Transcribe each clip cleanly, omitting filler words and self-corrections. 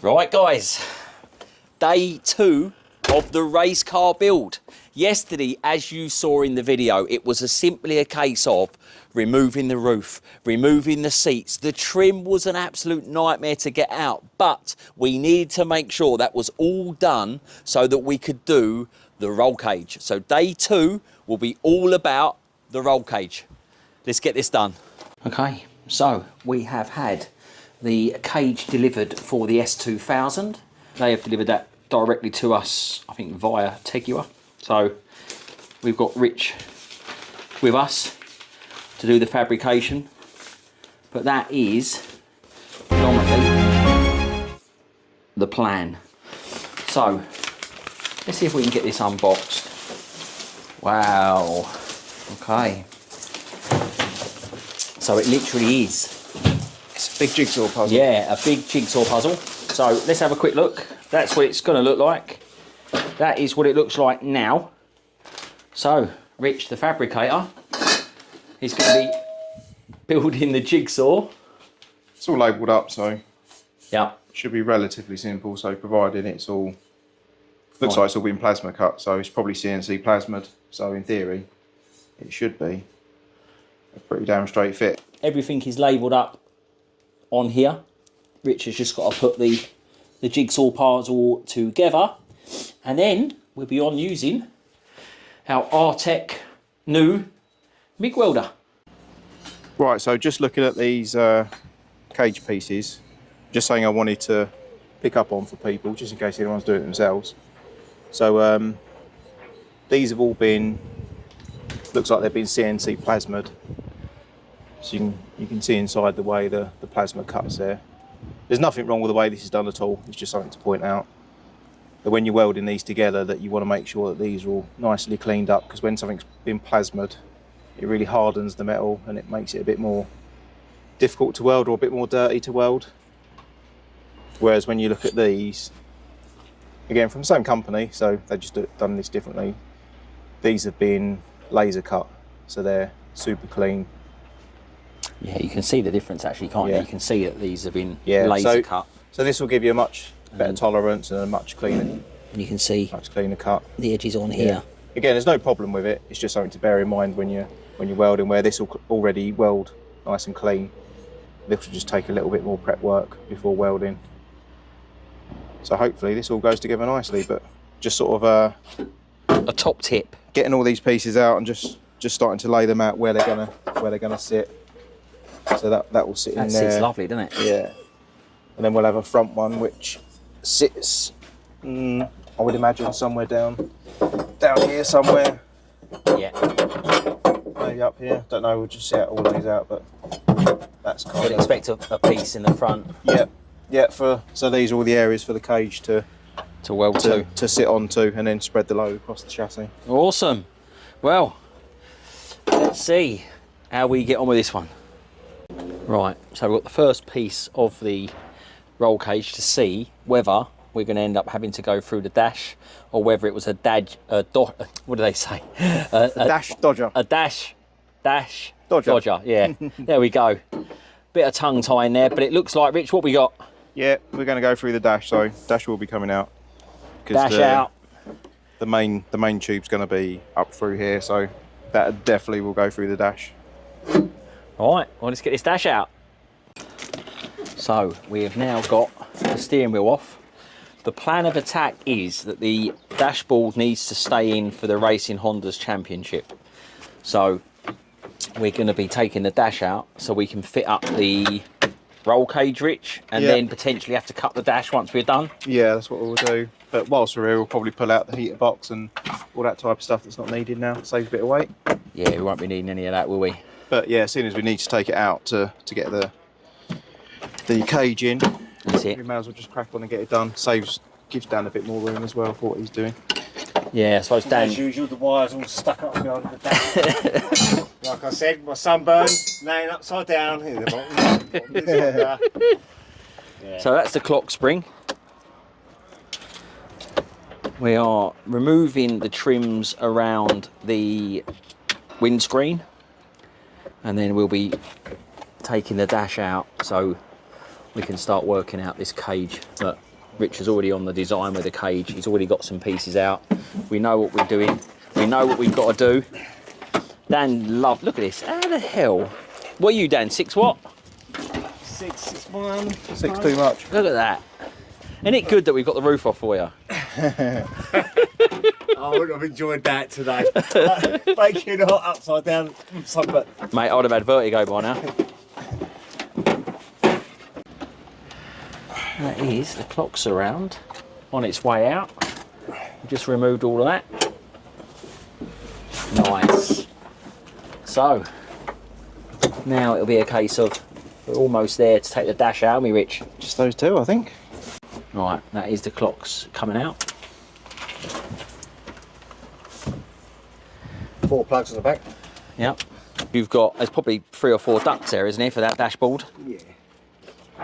Right guys, day 2 of the race car build. Yesterday, as you saw in the video, it was simply a case of removing the roof, removing the seats. The trim was an absolute nightmare to get out, but we needed to make sure that was all done so that we could do the roll cage. So day 2 will be all about the roll cage. Let's get this done. Okay, so we have had the cage delivered for the S2000. They have delivered that directly to us, I think via Tegiwa. So we've got Rich with us to do the fabrication, but that is predominantly the plan. So let's see if we can get this unboxed. Wow, okay. So it literally is. It's a big jigsaw puzzle. Yeah, a big jigsaw puzzle. So let's have a quick look. That's what it's going to look like. That is what it looks like now. So Rich, the fabricator, is going to be building the jigsaw. It's all labelled up, so yeah, it should be relatively simple. So provided it's all, looks like it's all been plasma cut, so it's probably CNC plasmid. So in theory, it should be a pretty damn straight fit. Everything is labelled up on here. Rich has just got to put the jigsaw puzzle together, and then we'll be on using our Artec new MIG welder. Right, so just looking at these cage pieces, just something I wanted to pick up on for people, just in case anyone's doing it themselves. So these have all been, looks like they've been CNC plasmid. So you can see inside the way the plasma cuts there. There's nothing wrong with the way this is done at all. It's just something to point out. But when you're welding these together, that you want to make sure that these are all nicely cleaned up, because when something's been plasmid, it really hardens the metal and it makes it a bit more difficult to weld or a bit more dirty to weld. Whereas when you look at these, again from the same company, so they just done this differently. These have been laser cut, so they're super clean. Yeah, you can see the difference actually, can't you? You can see that these have been laser cut. So this will give you a much better tolerance and a much cleaner. And you can see much cleaner cut. The edges on here. Again, there's no problem with it. It's just something to bear in mind when you're welding, where this will already weld nice and clean. This will just take a little bit more prep work before welding. So hopefully this all goes together nicely. But just sort of a top tip, getting all these pieces out and just starting to lay them out where they're gonna sit. So that will sit in there. That sits lovely, doesn't it? Yeah. And then we'll have a front one which sits, I would imagine somewhere down here somewhere. Yeah. Maybe up here. Don't know. We'll just set all of these out, but that's kind I'd expect a piece in the front. Yeah. Yeah. So these are all the areas for the cage to weld to sit onto, and then spread the load across the chassis. Awesome. Well, let's see how we get on with this one. Right, so we've got the first piece of the roll cage to see whether we're going to end up having to go through the dash, or whether it was what do they say? A dash dodger. A dash dodger. Yeah, there we go. Bit of tongue tying there, but it looks like, Rich, what we got? Yeah, we're going to go through the dash, so dash will be coming out. Dash out. The main tube's going to be up through here, so that definitely will go through the dash. All right, well, let's get this dash out. So we have now got the steering wheel off. The plan of attack is that the dashboard needs to stay in for the Racing Honda's Championship. So we're going to be taking the dash out so we can fit up the roll cage, Rich, and then potentially have to cut the dash once we're done. Yeah, that's what we'll do. But whilst we're here, we'll probably pull out the heater box and all that type of stuff that's not needed now. Saves a bit of weight. Yeah, we won't be needing any of that, will we? But yeah, as soon as we need to take it out to get the cage in, that's it. We may as well just crack on and get it done. Gives Dan a bit more room as well for what he's doing. Yeah, I suppose Dan... As usual, the wires all stuck up behind the dash. Like I said, my sunburn laying upside down in the bottom. Yeah. So that's the clock spring. We are removing the trims around the windscreen, and then we'll be taking the dash out. So we can start working out this cage. Look, Rich is already on the design with the cage. He's already got some pieces out. We know what we're doing. We know what we've got to do. Dan, look at this. How the hell? What are you, Dan? 6 what? 661. 6 too much. Look at that. Isn't it good that we've got the roof off for you? I would have enjoyed that today. Baking hot upside down sunburn. Mate, I'd have had vertigo by now. That is, the clock's around, on its way out. Just removed all of that. Nice. So, now it'll be a case of, we're almost there to take the dash out, aren't we, Rich? Just those two, I think. Right, that is the clocks coming out. 4 plugs on the back. Yep. You've got, there's probably 3 or 4 ducts there, isn't there, for that dashboard? Yeah.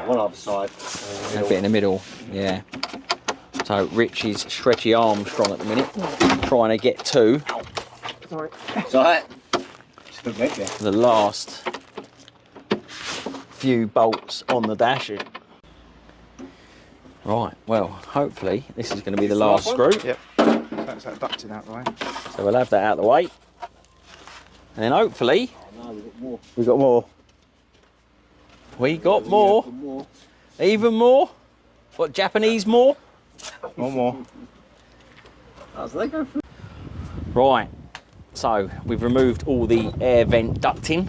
One other side. A bit in the middle, yeah. So Rich is stretchy Armstrong at the minute, trying to get to Sorry. It's alright. It's a good leg there. the last few bolts on the dash. Right, well, hopefully this is going to be the last screw. Yep. That's that ducting out the way. So we'll have that out of the way. And then hopefully, Oh, no, we've got more. we got more. We got more. Yeah, more. Even more? What, Japanese more? One more. Oh, so they go through. Right, so we've removed all the air vent ducting.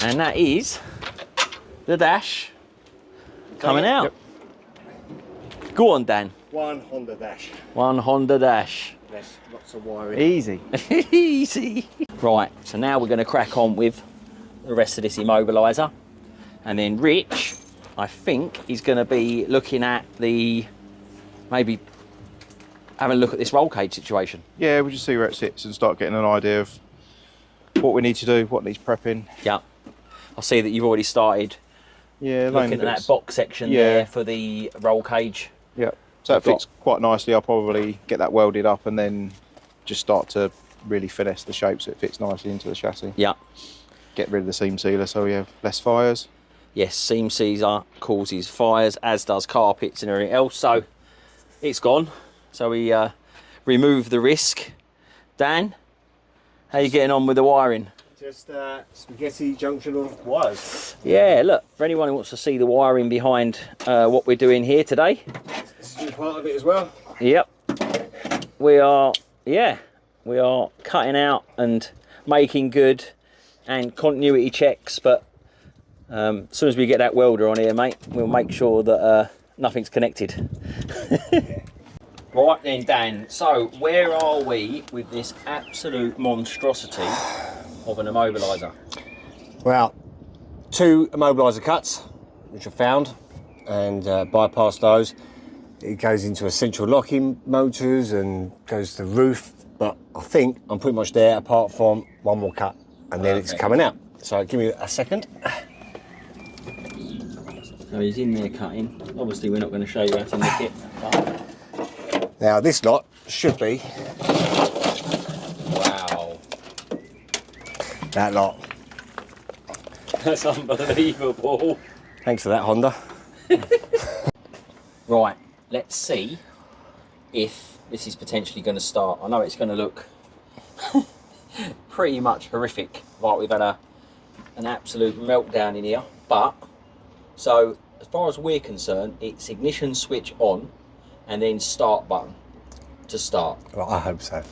And that is the dash coming out. Yep. Go on, Dan. One Honda Dash. One Honda Dash. There's lots of wiring. Easy. Easy. Right, so now we're going to crack on with the rest of this immobiliser. And then Rich, I think, is going to be looking at the, maybe having a look at this roll cage situation. Yeah, we'll just see where it sits and start getting an idea of what we need to do, what needs prepping. Yeah. I see that you've already started Yeah, looking at that box section there for the roll cage. Yeah, so it fits quite nicely. I'll probably get that welded up and then just start to really finesse the shape so it fits nicely into the chassis. Yeah. Get rid of the seam sealer so we have less fires. Yes, seam sealer causes fires, as does carpets and everything else. So it's gone. So we remove the risk. Dan, how you getting on with the wiring? Just spaghetti junction of wires. Yeah, look, for anyone who wants to see the wiring behind what we're doing here today. This is part of it as well. Yep. We are cutting out and making good and continuity checks, but as soon as we get that welder on here, mate, we'll make sure that nothing's connected. Right then, Dan, so where are we with this absolute monstrosity of an immobiliser? Well, 2 immobiliser cuts, which I found, and bypass those. It goes into essential locking motors and goes to the roof, but I think I'm pretty much there apart from one more cut, and then it's coming out. So give me a second. So he's in there cutting. Obviously we're not going to show you how to nick it. But... Now this lot should be Wow. that lot. That's unbelievable. Thanks for that, Honda. Right, let's see if this is potentially going to start. I know it's going to look pretty much horrific, like we've had an absolute meltdown in here. But, so as far as we're concerned, it's ignition switch on and then start button to start. Well, I hope so.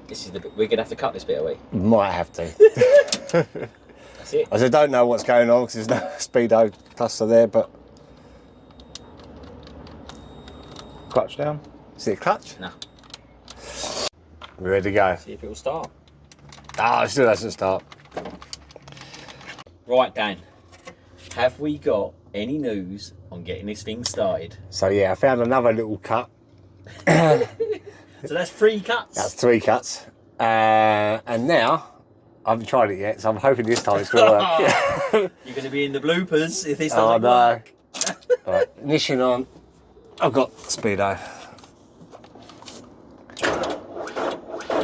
This is the bit, we're going to have to cut this bit, are we? Might have to. That's it. I don't know what's going on because there's no speedo cluster there, but Clutch down. is it a clutch? No. We're ready to go. See if it will start. Ah, it still doesn't start. Right, Dan, have we got any news on getting this thing started? So yeah, I found another little cut. So that's 3 cuts? That's 3 cuts. And now, I haven't tried it yet, so I'm hoping this time it's going to work. You're going to be in the bloopers if this Oh doesn't no. work. Right, ignition on. I've got speedo.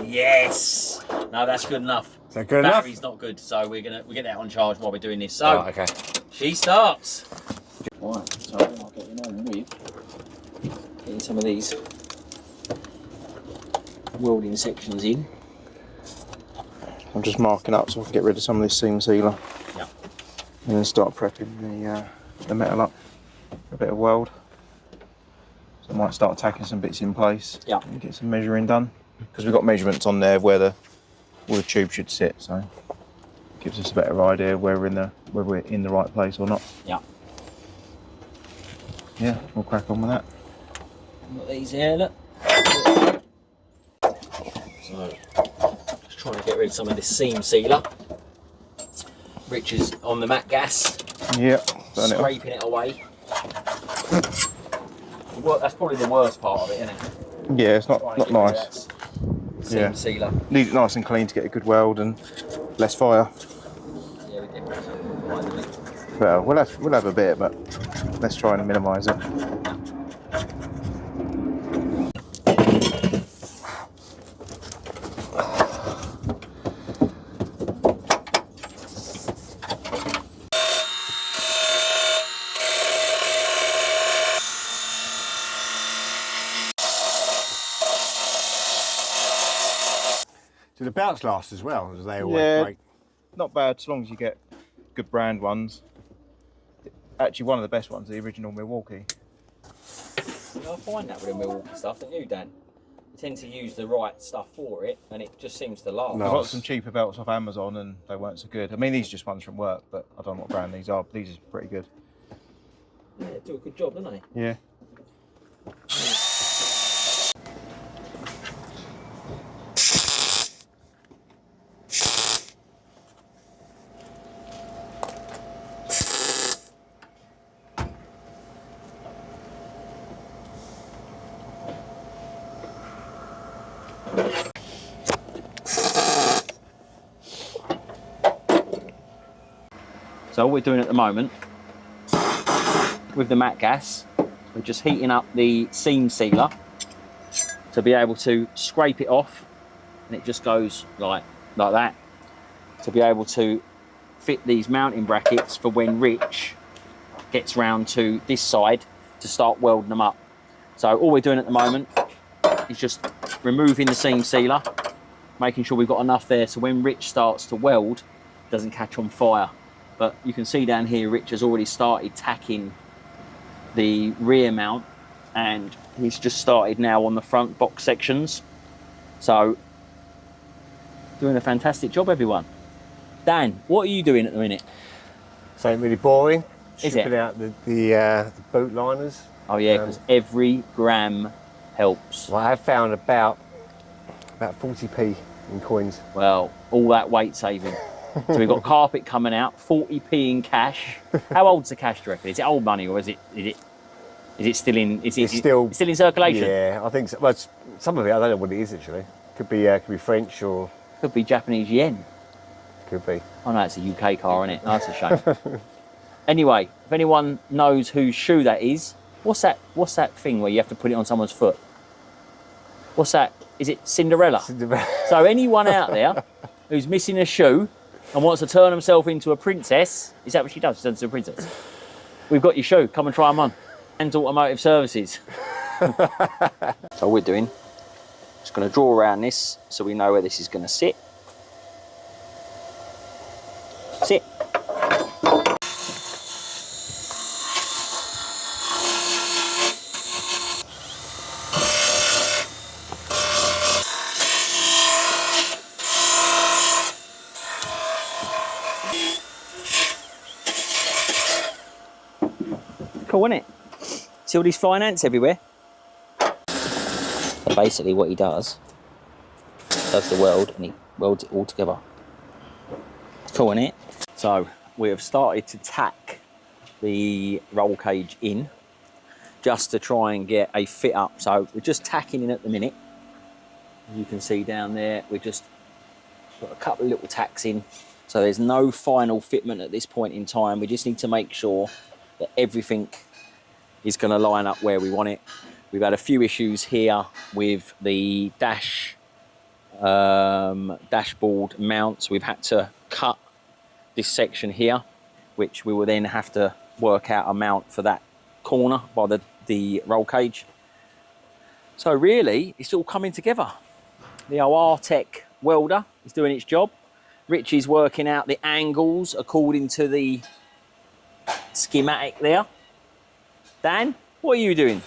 Yes. No, that's good enough. Is that good enough? Battery's not good, so we get that on charge while we're doing this. So, Oh, okay. she starts. Right, so I'll get in on with getting some of these welding sections in. I'm just marking up so I can get rid of some of this seam sealer. Yeah. And then start prepping the metal up for a bit of weld. So I might start tacking some bits in place. Yeah. And get some measuring done. Because we've got measurements on there where the tube should sit, so it gives us a better idea whether we're in the right place or not. Yeah. Yeah, we'll crack on with that. Got these here, look. So, just trying to get rid of some of this seam sealer. Rich is on the matte gas. Yeah, scraping it away. Well, that's probably the worst part of it, isn't it? Yeah, it's not nice. Seam sealer. Need it nice and clean to get a good weld and less fire. Yeah, we definitely. Well, we'll have a bit, but let's try and minimise it. Do the belts last as well? As they always break? Not bad, as long as you get good brand ones. Actually, one of the best ones, the original Milwaukee. I find that with the Milwaukee stuff, don't you, Dan? You tend to use the right stuff for it, and it just seems to last. I got some cheaper belts off Amazon, and they weren't so good. I mean, these are just ones from work, but I don't know what brand these are. But these are pretty good. Yeah, they do a good job, don't they? Yeah. So all we're doing at the moment with the matte gas, we're just heating up the seam sealer to be able to scrape it off, and it just goes like that, to be able to fit these mounting brackets for when Rich gets round to this side to start welding them up. So all we're doing at the moment is just removing the seam sealer, making sure we've got enough there so when Rich starts to weld, it doesn't catch on fire. But you can see down here, Rich has already started tacking the rear mount, and he's just started now on the front box sections. So, doing a fantastic job, everyone. Dan, what are you doing at the minute? Something really boring. Is Shipping it? out the boot liners. Oh yeah, because every gram helps. Well, I have found about 40p in coins. Well, all that weight saving. So we've got carpet coming out, 40p in cash. How old's the cash, do you reckon? Is it old money, or is it still in? It's still in circulation? Yeah, I think so. Well, some of it I don't know what it is actually. Could be French or Could be Japanese yen. could be. Oh no, it's a UK car, isn't it? That's a shame. Anyway, if anyone knows whose shoe that is, what's that thing where you have to put it on someone's foot? What's that? Is it Cinderella? So anyone out there who's missing a shoe and wants to turn himself into a princess, is that what she does? She turns into a princess. We've got your shoe. Come and try them on. Dans Automotive Services. So we're doing, just going to draw around this so we know where this is going to sit. Sit. Cool, isn't it? See all these fine ants everywhere? So basically what he does the weld, and he welds it all together. Cool, isn't it? So we have started to tack the roll cage in just to try and get a fit up. So we're just tacking in at the minute. As you can see down there, we've just got a couple of little tacks in. So there's no final fitment at this point in time. We just need to make sure that everything is going to line up where we want it. We've had a few issues here with the dash dashboard mounts. We've had to cut this section here, which we will then have to work out a mount for that corner by the roll cage. So really, it's all coming together. The old Artec welder is doing its job. Richie's working out the angles according to the schematic there. Dan, what are you doing?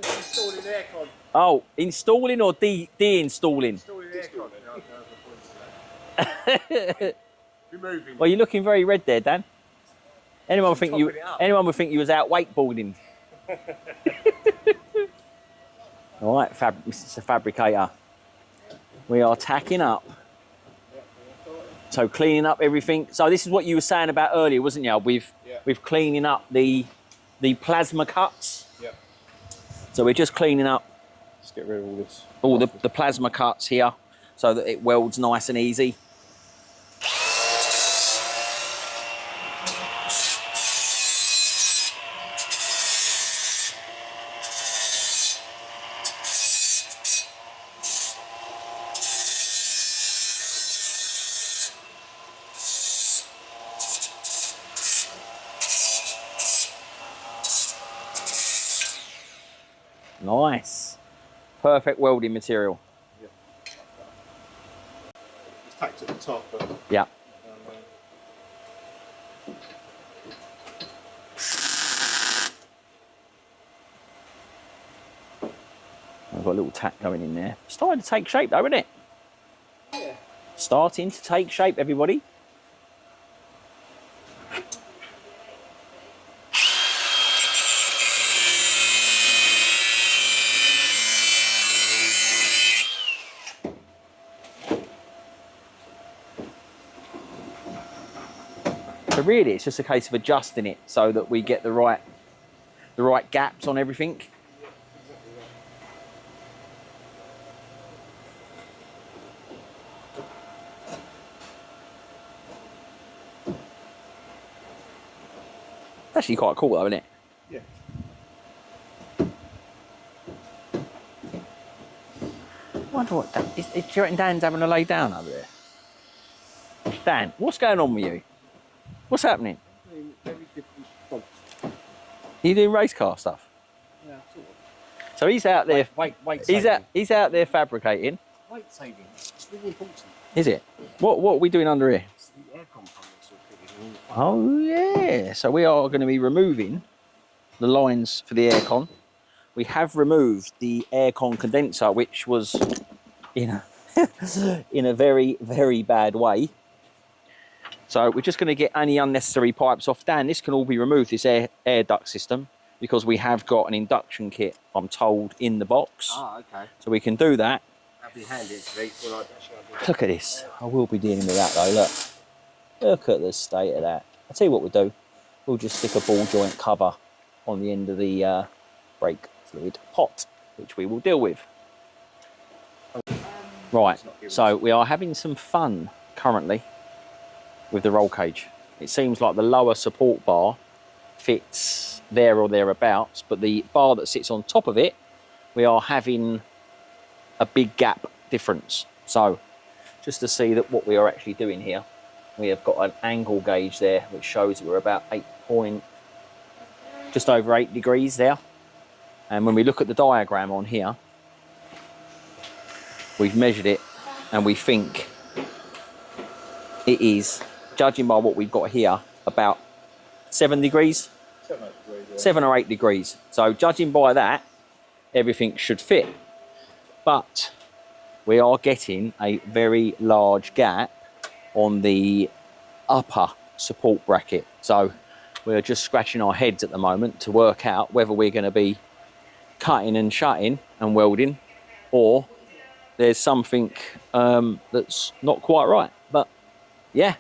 Just installing aircon. Oh, installing or de-installing? Installing aircon. Removing. Well, you're looking very red there, Dan. Anyone would think you was out wakeboarding. All right, Mr. Fabricator. We are tacking up. So cleaning up everything. So this is what you were saying about earlier, wasn't you? With cleaning up the plasma cuts. Yep. So we're just cleaning up. Let's get rid of all this. All the plasma cuts here, so that it welds nice and easy. Nice. Perfect welding material. Yeah. It's tacked at the top, but yeah. I've got a little tack going in there. Starting to take shape though, isn't it? Yeah. Starting to take shape, everybody. So really, it's just a case of adjusting it so that we get the right gaps on everything. It's actually quite cool, though, isn't it? yeah. I wonder what do you reckon Dan's having to lay down over there? Dan, what's going on with you? What's happening? Very different bolts. You doing race car stuff? Yeah, sort of. So he's out there. Weight He's out there fabricating. Weight saving. It's really important. Is it? What are we doing under here? It's the air components are fitted in. Oh yeah. So we are going to be removing the lines for the aircon. We have removed the aircon condenser, which was in a very, very bad way. So we're just going to get any unnecessary pipes off. Dan, this can all be removed, this air duct system, because we have got an induction kit, I'm told, in the box. Ah, okay. So we can do that. That'd be handy actually. Look at this. I will be dealing with that though, look. Look at the state of that. I'll tell you what we'll do. We'll just stick a ball joint cover on the end of the brake fluid pot, which we will deal with. Right, so we are having some fun currently with the roll cage. It seems like the lower support bar fits there or thereabouts, but the bar that sits on top of it, we are having a big gap difference. So just to see that what we are actually doing here, we have got an angle gauge there which shows that we're about just over 8 degrees there. And when we look at the diagram on here, we've measured it and we think it is, judging by what we've got here, about 7 degrees? 7 or 8 degrees. Yeah. 7 or 8 degrees. So judging by that, everything should fit. But we are getting a very large gap on the upper support bracket. So we're just scratching our heads at the moment to work out whether we're going to be cutting and shutting and welding, or there's something that's not quite right. But yeah,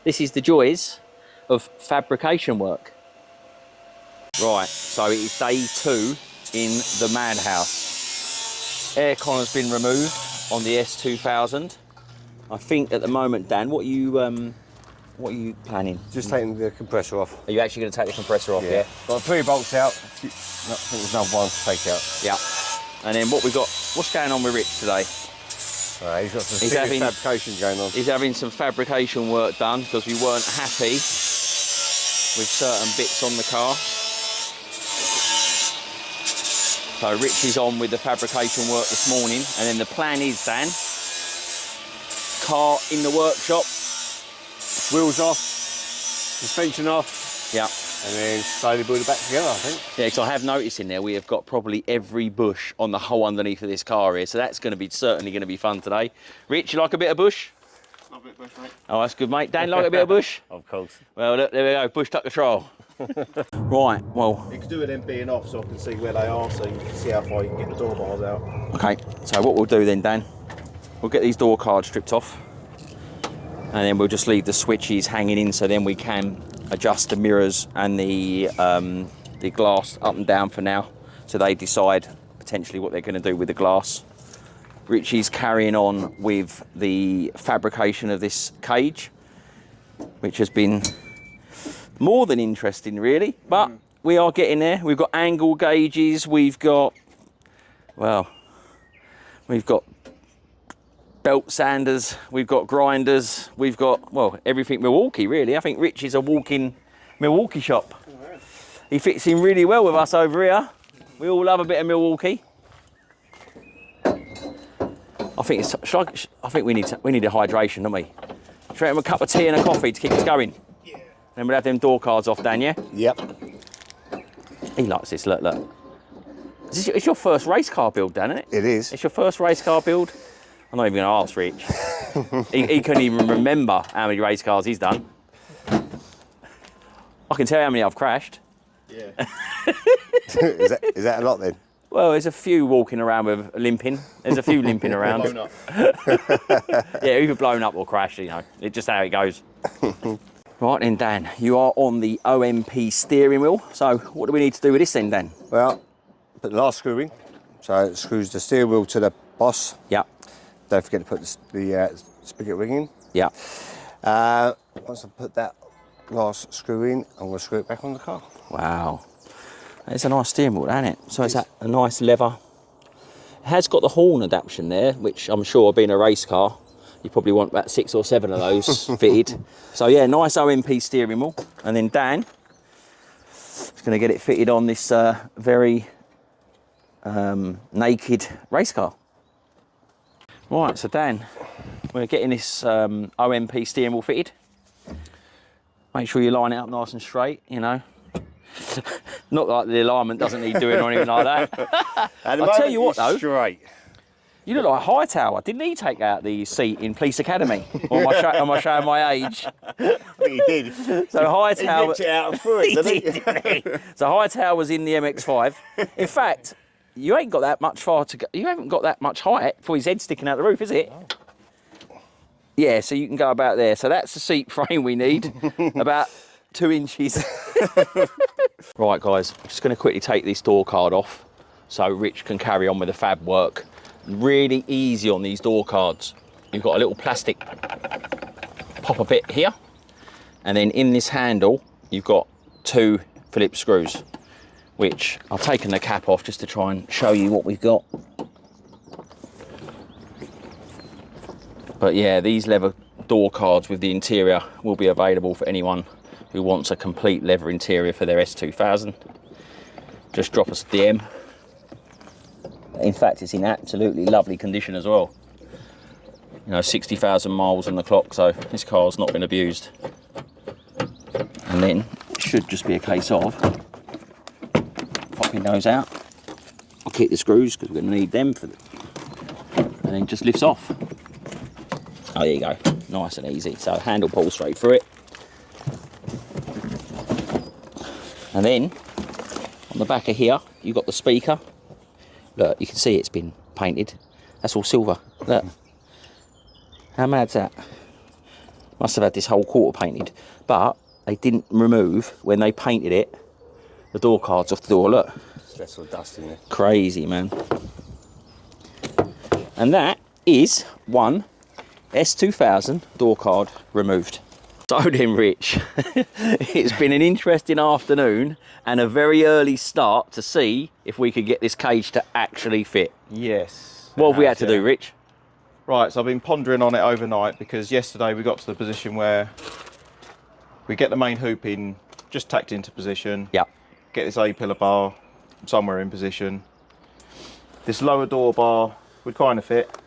this is the joys of fabrication work. Right, so it is day 2 in the madhouse. Aircon has been removed on the S2000. I think at the moment, Dan, what are you planning? Just taking the compressor off. Are you actually going to take the compressor off? Yeah. Got 3 bolts out. I think there's another one to take out. Yeah. And then what we got? What's going on with Rich today? He's got some He's serious having- fabrication going on. He's having some fabrication work done because we weren't happy with certain bits on the car. So Rich is on with the fabrication work this morning, and then the plan is, Dan, car in the workshop. Wheels off, suspension off, Yeah. and then slowly build it back together, I think. Yeah, because I have noticed in there we have got probably every bush on the whole underneath of this car here, so that's going to be certainly going to be fun today. Rich, you like a bit of bush? Love it, bush, mate. Oh, that's good, mate. Dan, like a bit of bush? Of course. Well, look, there we go. Bush tuck control. Right. Well. You can do it then being off, so I can see where they are, so you can see how far you can get the door bars out. Okay. So what we'll do then, Dan, we'll get these door cards stripped off, and then we'll just leave the switches hanging in, so then we can adjust the mirrors and the glass up and down for now, so they decide potentially what they're going to do with the glass. Richie's carrying on with the fabrication of this cage, which has been more than interesting, really, but we are getting there. We've got angle gauges, we've got belt sanders, we've got grinders, we've got, well, everything Milwaukee, really. I think Rich is a walking Milwaukee shop. He fits in really well with us over here. We all love a bit of Milwaukee. I think we need a hydration, don't we? Should we have a cup of tea and a coffee to keep us going? Yeah. Then we'll have them door cards off, Dan, yeah? Yep. He likes this, look. It's your first race car build, Dan, isn't it? It is. It's your first race car build? I'm not even going to ask Rich. he couldn't even remember how many race cars he's done. I can tell you how many I've crashed. Yeah. is that a lot then? Well, there's a few walking around with limping. There's a few limping around. Blown up. Yeah, either blown up or crashed, you know. It's just how it goes. Right then, Dan, you are on the OMP steering wheel. So what do we need to do with this then, Dan? Well, put the last screw in. So it screws the steering wheel to the boss. Yeah. Don't forget to put the spigot ring in. Yeah. Once I put that last screw in, I'm going to screw it back on the car. Wow. It's a nice steering wheel, isn't it? So it's a nice lever. It has got the horn adaptation there, which I'm sure being a race car, you probably want about 6 or 7 of those fitted. So yeah, nice OMP steering wheel. And then Dan is going to get it fitted on this very naked race car. Right, so Dan, we're getting this OMP steering wheel fitted. Make sure you line it up nice and straight, you know. Not like the alignment doesn't need doing or anything like that. I'll tell you what though, straight. you look like a Hightower. Didn't he take out the seat in Police Academy? Or am I showing my age? I think he did. So Hightower. He ripped it out and threw it, didn't he? didn't he? So Hightower was in the MX-5. In fact, you ain't got that much far to go. You haven't got that much height for his head sticking out the roof, is it? Oh. Yeah, so you can go about there. So that's the seat frame we need, about 2 inches. Right, guys, I'm just going to quickly take this door card off so Rich can carry on with the fab work. Really easy on these door cards. You've got a little plastic popper bit here, and then in this handle, you've got 2 Phillips screws, which I've taken the cap off just to try and show you what we've got. But yeah, these leather door cards with the interior will be available for anyone who wants a complete leather interior for their S2000. Just drop us a DM. In fact, it's in absolutely lovely condition as well. You know, 60,000 miles on the clock, so this car's not been abused. And then it should just be a case of popping those out. I'll keep the screws because we're going to need them for and then just lifts off. Oh, there you go, nice and easy. So handle pulls straight through it. And then on the back of here, you've got the speaker. Look, you can see it's been painted. That's all silver. Look. How mad's that? Must have had this whole quarter painted. But they didn't remove, when they painted it, the door cards off the door. Look. That's all dust in there. Crazy, man. And that is one S2000 door card removed. So then, Rich, it's been an interesting afternoon and a very early start to see if we could get this cage to actually fit. Yes. What have we had to do, Rich? Right, so I've been pondering on it overnight because yesterday we got to the position where we get the main hoop in, just tacked into position. Yep. Get this A-pillar bar somewhere in position. This lower door bar would kind of fit,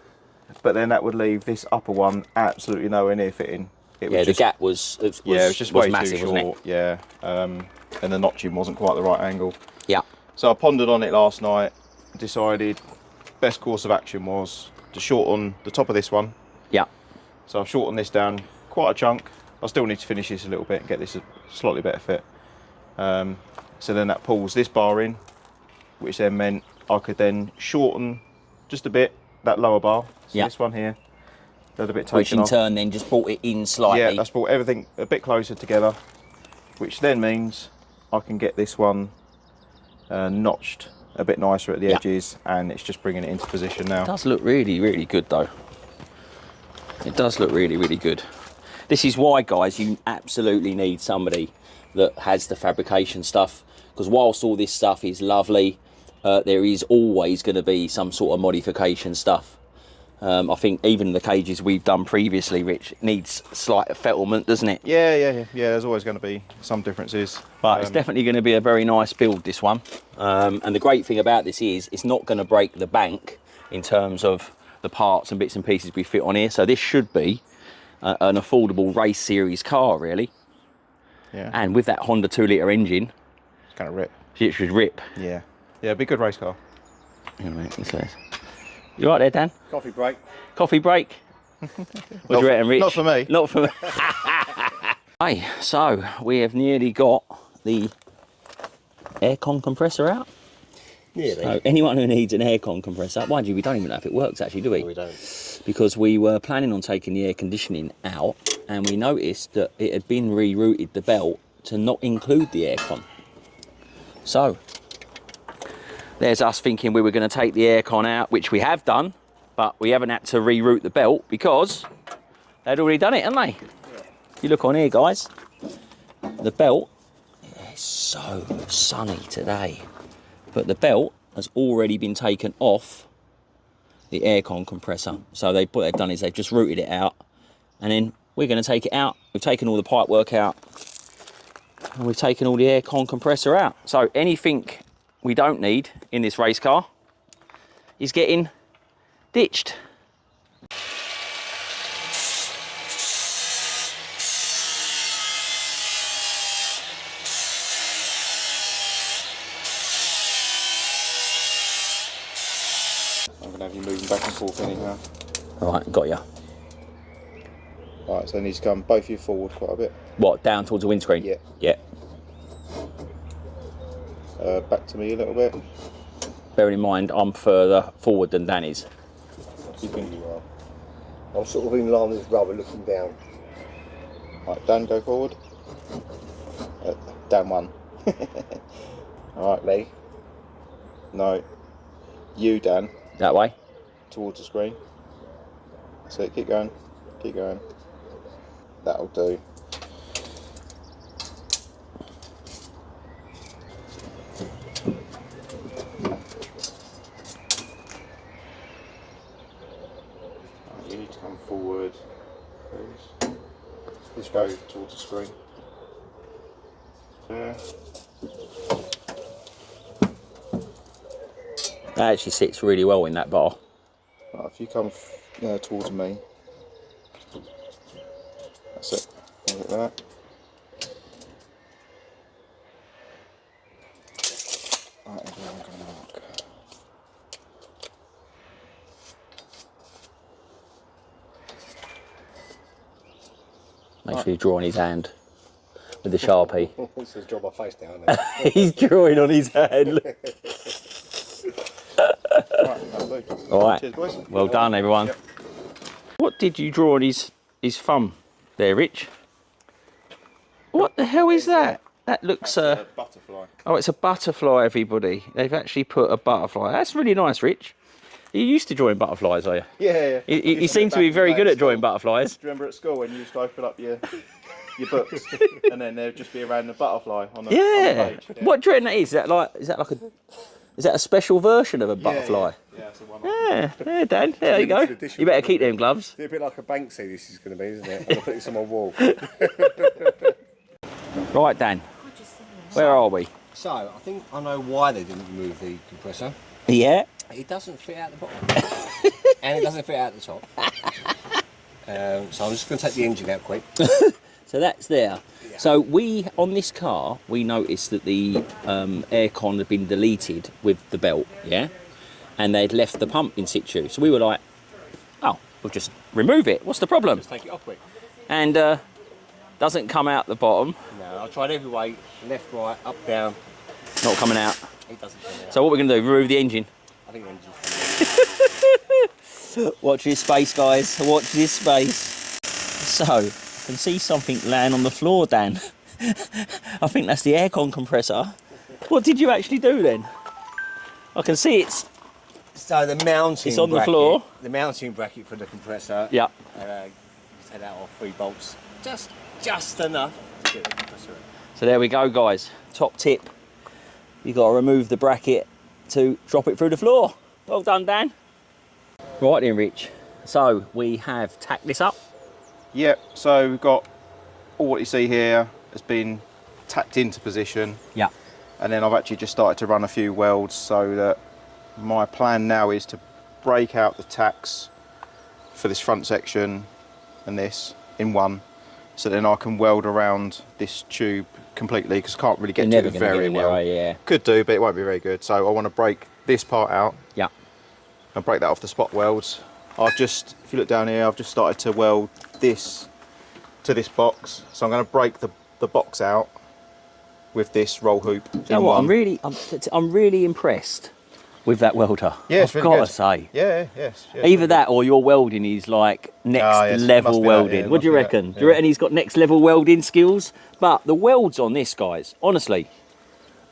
but then that would leave this upper one absolutely nowhere near fitting. It was the gap was it was just way massive, too wasn't short. it? Yeah, and the notching wasn't quite the right angle. Yeah. So I pondered on it last night, decided best course of action was to shorten the top of this one. Yeah. So I've shortened this down quite a chunk. I still need to finish this a little bit and get this a slightly better fit. So then that pulls this bar in, which then meant I could then shorten just a bit that lower bar. So yeah. This one here, a little bit taken which in off. turn then just brought it in slightly. Yeah, that's brought everything a bit closer together, which then means I can get this one notched a bit nicer at the edges, and it's just bringing it into position now. It does look really, really good though. It does look really, really good. This is why, guys, you absolutely need somebody that has the fabrication stuff, because whilst all this stuff is lovely, there is always going to be some sort of modification stuff. I think even the cages we've done previously, Rich, needs slight fettlement, doesn't it? Yeah. There's always going to be some differences, but it's definitely going to be a very nice build, this one. And the great thing about this is it's not going to break the bank in terms of the parts and bits and pieces we fit on here. So this should be an affordable race series car, really. Yeah. And with that Honda 2-litre engine, it's going to rip. It should rip. Yeah, it'd be a good race car. You right there, Dan? Coffee break. Coffee break? What do you reckon, Rich? Not for me. Not for me. Hey, so we have nearly got the aircon compressor out. Nearly. So anyone who needs an aircon compressor, mind you, we don't even know if it works actually, do we? No, we don't. Because we were planning on taking the air conditioning out, and we noticed that it had been rerouted, the belt, to not include the aircon. So there's us thinking we were going to take the aircon out, which we have done, but we haven't had to reroute the belt because they'd already done it, hadn't they? Yeah. You look on here, guys. The belt is so sunny today, but the belt has already been taken off the aircon compressor. So what they've done is they've just routed it out, and then we're going to take it out. We've taken all the pipe work out, and we've taken all the aircon compressor out. So anything we don't need in this race car is getting ditched. I'm going to have you moving back and forth anyhow. Right, got ya. Right, so it needs to come both of you forward quite a bit. What, down towards the windscreen? Yeah. Yeah. Back to me a little bit. Bearing in mind, I'm further forward than Dan is. You think you are? I'm sort of in line with this rubber looking down. Right, Dan, go forward. Dan one. Alright, Me? no. You, Dan, That way? towards the screen. So keep going, keep going. That'll do. You need to come forward, please. Just go towards the screen. There. That actually sits really well in that bar. Right, if you come towards me, that's it. Look at that. Right, everyone can look. Make sure you draw on his hand with the Sharpie. This is draw my face down there. He's drawing on his hand. Look. Right, that'll do. All right. Cheers, boys. Well done, everyone. Yep. What did you draw on his thumb there, Rich? What the hell is that? That looks... A butterfly. Oh, it's a butterfly, everybody. They've actually put a butterfly. That's really nice, Rich. You used to drawing butterflies, are you? Yeah. You seem to be very good at drawing butterflies. Do you remember at school when you used to open up your books and then there'd just be a random butterfly on the, Yeah. on the page? Yeah. What do you reckon that is? Is that a special version of a butterfly? Yeah. Yeah, that's a one. Yeah, Dan, there you go. You better keep them gloves. It's a bit like a Banksy this is going to be, isn't it? I'm going to put this on my wall. Right, Dan, where are we? So, I think I know why they didn't remove the compressor. Yeah. It doesn't fit out the bottom. And it doesn't fit out the top. So I'm just going to take the engine out quick. So that's there. Yeah. So we, on this car, we noticed that the aircon had been deleted with the belt, yeah? And they'd left the pump in situ. So we were like, oh, we'll just remove it. What's the problem? Just take it off quick. And doesn't come out the bottom. No, I tried every way, left, right, up, down. Not coming out. It doesn't come out. So what we're going to do, remove the engine. I think the engine's coming out. Watch this space, guys. Watch this space. So, I can see something laying on the floor, Dan. I think that's the aircon compressor. What did you actually do then? I can see it's... So the mounting It's on bracket, the floor. The mounting bracket for the compressor. Yeah. Just take out off 3 bolts. Just enough to get the compressor in. So there we go, guys. Top tip. You've got to remove the bracket to drop it through the floor. Well done, Dan. Right then, Rich. So we have tacked this up. Yep, so we've got all what you see here has been tacked into position. Yeah. And then I've actually just started to run a few welds, so that my plan now is to break out the tacks for this front section and this in one, so then I can weld around this tube completely, because I can't really get to it very well. Yeah. Could do, but it won't be very good. So I want to break this part out. Yeah. And break that off the spot welds. I've just, if you look down here, I've just started to weld this to this box. So I'm going to break the box out with this roll hoop. You know what? I'm really impressed with that welder. Yeah, it's I've really got to good. say. Yeah, yes. Either that or your welding is like next level welding. What do you reckon? Do you reckon he's got next level welding skills? But the welds on this, guys, honestly,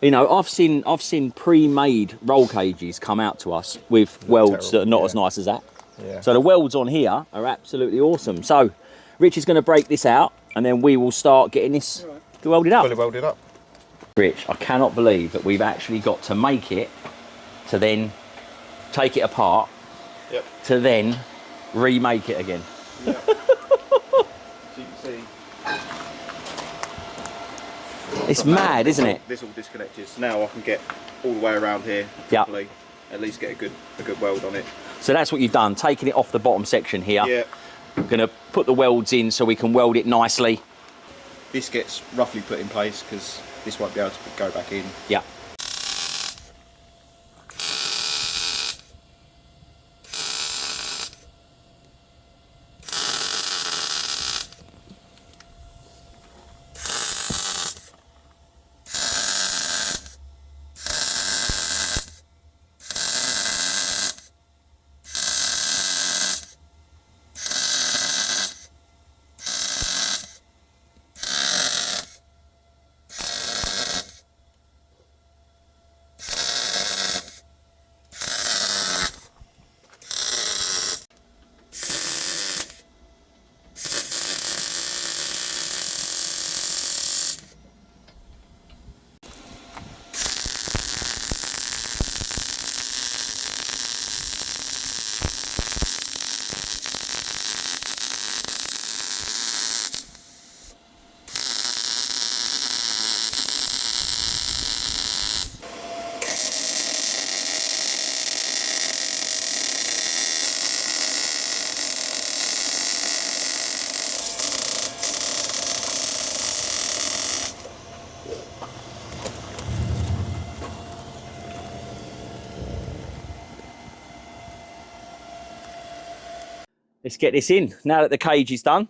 you know, I've seen pre-made roll cages come out to us with welds that are not as nice as that. Yeah. So the welds on here are absolutely awesome. So Rich is going to break this out, and then we will start getting this welded up. Fully welded up. Rich, I cannot believe that we've actually got to make it, to then take it apart, to then remake it again. Yep. So you can see. It's mad, isn't it? This all disconnected, so now I can get all the way around here properly, at least get a good weld on it. So that's what you've done, taking it off the bottom section here. Yeah. Going to put the welds in so we can weld it nicely. This gets roughly put in place because this won't be able to go back in. Yeah. Let's get this in. Now that the cage is done,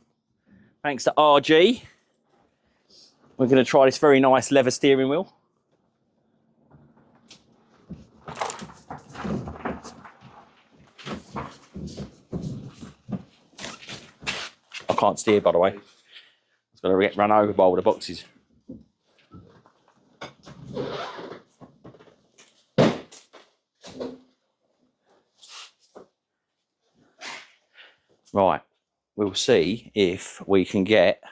thanks to RG, we're going to try this very nice leather steering wheel. I can't steer, by the way. It's going to get run over by all the boxes. Right, we'll see if we can get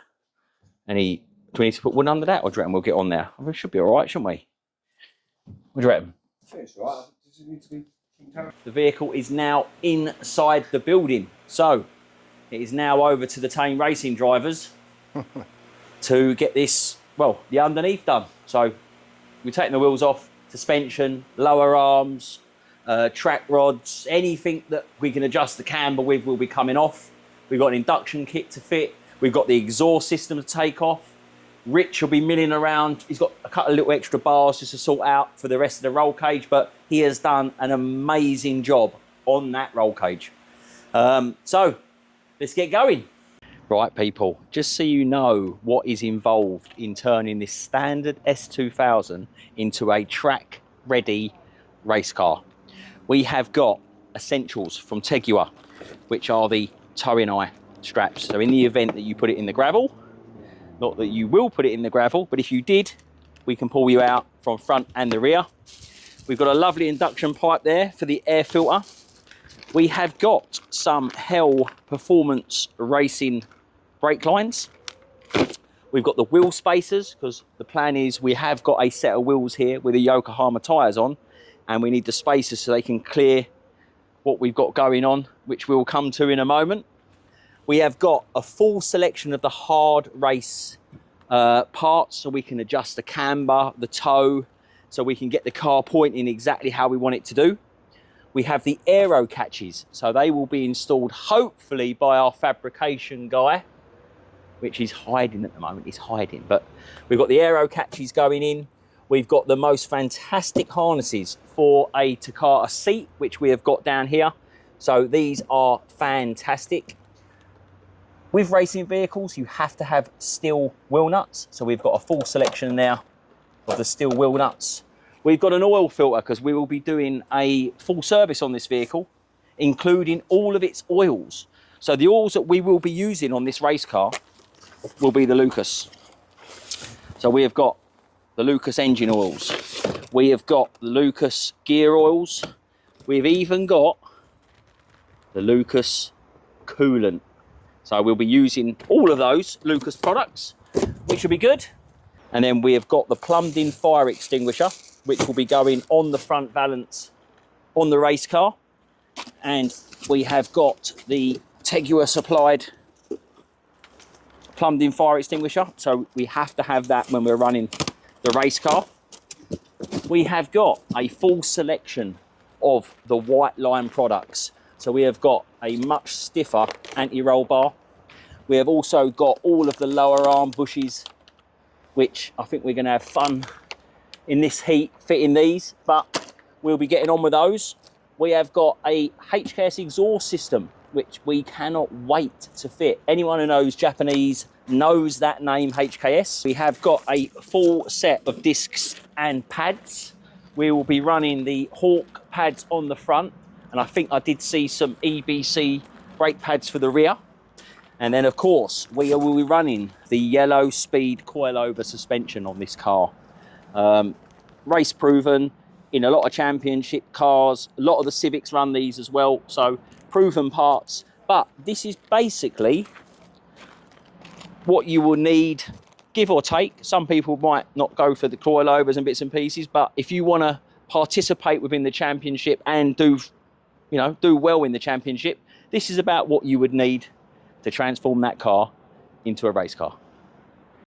any. Do we need to put wood under that, or do you reckon we'll get on there? We should be all right, shouldn't we? What do you reckon? I think it's right. Does it need to be The vehicle is now inside the building. So it is now over to the Tame Racing drivers to get this, well, the underneath done. So we're taking the wheels off, suspension, lower arms, track rods, anything that we can adjust the camber with will be coming off. We've got an induction kit to fit. We've got the exhaust system to take off. Rich will be milling around. He's got a couple of little extra bars just to sort out for the rest of the roll cage, but he has done an amazing job on that roll cage. So let's get going. Right, people, just so you know what is involved in turning this standard S2000 into a track-ready race car. We have got essentials from Tegiwa, which are the towing eye straps. So in the event that you put it in the gravel, not that you will put it in the gravel, but if you did, we can pull you out from front and the rear. We've got a lovely induction pipe there for the air filter. We have got some Hell Performance Racing brake lines. We've got the wheel spacers, because the plan is we have got a set of wheels here with the Yokohama tyres on, and we need the spacers so they can clear what we've got going on, which we'll come to in a moment. We have got a full selection of the Hardrace parts, so we can adjust the camber, the toe, so we can get the car pointing exactly how we want it to do. We have the aero catches, so they will be installed hopefully by our fabrication guy, which is hiding at the moment. He's hiding, but we've got the aero catches going in. We've got the most fantastic harnesses for a Takata seat, which we have got down here. So these are fantastic. With racing vehicles, you have to have steel wheel nuts. So we've got a full selection now of the steel wheel nuts. We've got an oil filter because we will be doing a full service on this vehicle, including all of its oils. So the oils that we will be using on this race car will be the Lucas. So we have got the Lucas engine oils. We have got the Lucas gear oils. We've even got the Lucas coolant. So we'll be using all of those Lucas products, which will be good. And then we have got the plumbed in fire extinguisher, which will be going on the front valance on the race car. And we have got the Tegiwa supplied plumbed in fire extinguisher. So we have to have that when we're running the race car. We have got a full selection of the Whiteline products. So we have got a much stiffer anti-roll bar. We have also got all of the lower arm bushes, which I think we're going to have fun in this heat fitting these, but we'll be getting on with those. We have got a HKS exhaust system, which we cannot wait to fit. Anyone who knows Japanese knows that name, HKS. We have got a full set of discs and pads. We will be running the Hawk pads on the front, and I think I did see some EBC brake pads for the rear. And then, of course, we will be running the yellow speed coilover suspension on this car. Race proven in a lot of championship cars. A lot of the Civics run these as well, so proven parts. But this is basically what you will need, give or take. Some people might not go for the coilovers and bits and pieces, but if you want to participate within the championship and do well in the championship, this is about what you would need to transform that car into a race car.